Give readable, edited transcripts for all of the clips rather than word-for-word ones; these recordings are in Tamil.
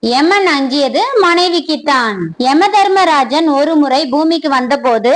யமன் அஞ்சியது மனைவிக்குத்தான். யம தர்மராஜன் ஒரு முறை பூமிக்கு வந்தபோது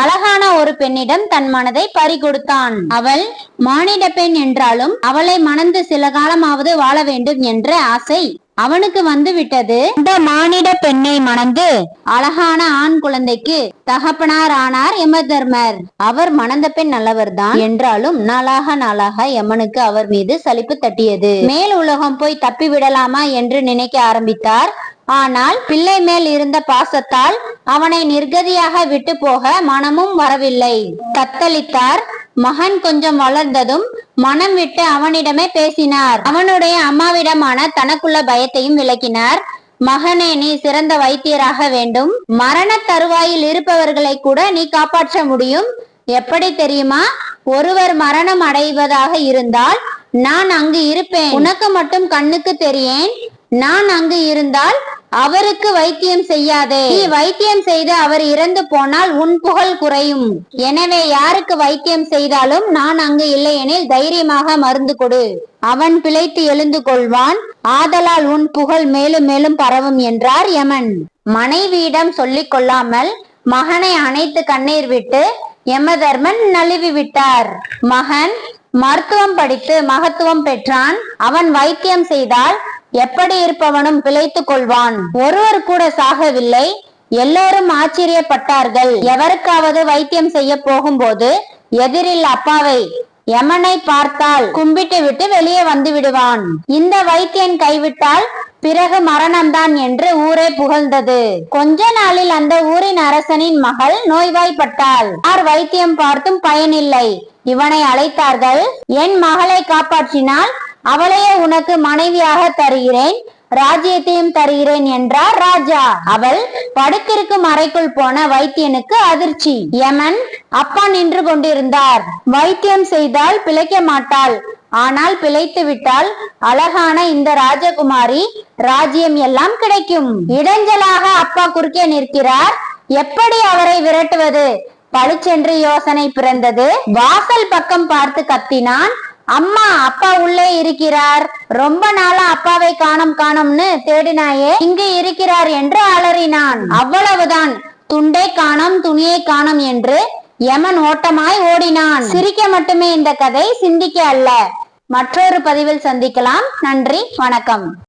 அழகான ஒரு பெண்ணிடம் தன் மனதை பறிகொடுத்தான். அவள் மானிட பெண் என்றாலும் அவளை மணந்து சில காலமாவது வாழ வேண்டும் என்ற ஆசை அவனுக்கு வந்து விட்டது. இந்த மானிட பெண்ணை மணந்து அழகான ஆண் குழந்தைக்கு தகப்பனார் ஆனார் யமதர்மர். அவர் மணந்த பெண் நல்லவர்தான் என்றாலும் நாளாக யமனுக்கு அவர் மீது சலிப்பு தட்டியது. மேல் உலகம் போய் தப்பி விடலாமா என்று நினைக்க ஆரம்பித்தார். ஆனால் பிள்ளை மேல் இருந்த பாசத்தால் அவனை நிர்கதியாக விட்டு போக மனமும் வரவில்லை. தத்தளித்தார். மகன் கொஞ்சம் வளர்ந்ததும் மனம் விட்டு அவனிடமே பேசினார். அவனுடைய அம்மாவிடமான தனக்குள்ள பயத்தையும் விளக்கினார். மகனே, நீ சிறந்த வைத்தியராக வேண்டும். மரண தருவாயில் இருப்பவர்களை கூட நீ காப்பாற்ற முடியும். எப்படி தெரியுமா? ஒருவர் மரணம் அடைவதாக இருந்தால் நான் அங்கு இருப்பேன். உனக்கு மட்டும் கண்ணுக்கு தெரியேன். நான் அங்கு இருந்தால் அவருக்கு வைத்தியம் செய்யாதே. நீ வைத்தியம் செய்து அவர் இறந்து போனால் உன் புகழ் குறையும். எனவே யாருக்கு வைத்தியம் செய்தாலும் நான் அங்கு இல்லையெனில் தைரியமாக மருந்து கொடு. அவன் பிழைத்து எழுந்து கொள்வான். ஆதலால் உன் புகழ் மேலும் மேலும் பரவும் என்றார் யமன். மனைவியிடம் சொல்லிக் கொள்ளாமல் மகனை அணைத்து கண்ணீர் விட்டு யமதர்மன் நழுவி விட்டார். மகன் மருத்துவம் படித்து மகத்துவம் பெற்றான். அவன் வைத்தியம் செய்தால் எப்படி இருப்பவனும் பிழைத்துக் கொள்வான். ஒருவர் கூட சாகவில்லை. எல்லோரும் ஆச்சரியப்பட்டார்கள். எவருக்காவது வைத்தியம் செய்ய போகும்போது எதிரில் அப்பாவை யமனை பார்த்தால் கும்பிட்டு விட்டு வெளியே வந்து விடுவான். இந்த வைத்தியன் கைவிட்டால் பிறகு மரணம்தான் என்று ஊரே புகழ்ந்தது. கொஞ்ச நாளில் அந்த ஊரின் அரசனின் மகள் நோய்வாய்ப்பட்டாள். யார் வைத்தியம் பார்த்தும் பயனில்லை. இவனை அழைத்தார்கள். என் மகளை காப்பாற்றினால் அவளையே உனக்கு மனைவியாக தருகிறேன், ராஜ்யத்தையும் தருகிறேன் என்றார் ராஜா. அவள் படுத்திருக்கும் அறைக்குள் போன வைத்தியனுக்கு அதிர்ச்சி. யமன் அப்பா நின்று கொண்டிருந்தார். வைத்தியம் செய்தால் பிழைக்க மாட்டாள். ஆனால் பிழைத்து விட்டால் அழகான இந்த ராஜகுமாரி ராஜ்யம் எல்லாம் கிடைக்கும். இடைஞ்சலாக அப்பா குறுக்கே நிற்கிறார். எப்படி அவரை விரட்டுவது? பளிச்சென்று யோசனை பிறந்தது. வாசல் பக்கம் பார்த்து கத்தினான். அம்மா, அப்பா உள்ளே இருக்கிறார். ரொம்ப நாளா அப்பாவை காணோம்னு தேடினாயே, இங்கு இருக்கிறார் என்று அலறினான். அவ்வளவுதான். துண்டை காணோம், துணியை காணோம் என்று யமன் ஓட்டமாய் ஓடினான். சிரிக்க மட்டுமே இந்த கதை, சிந்திக்க அல்ல. மற்றொரு பதிவில் சந்திக்கலாம். நன்றி, வணக்கம்.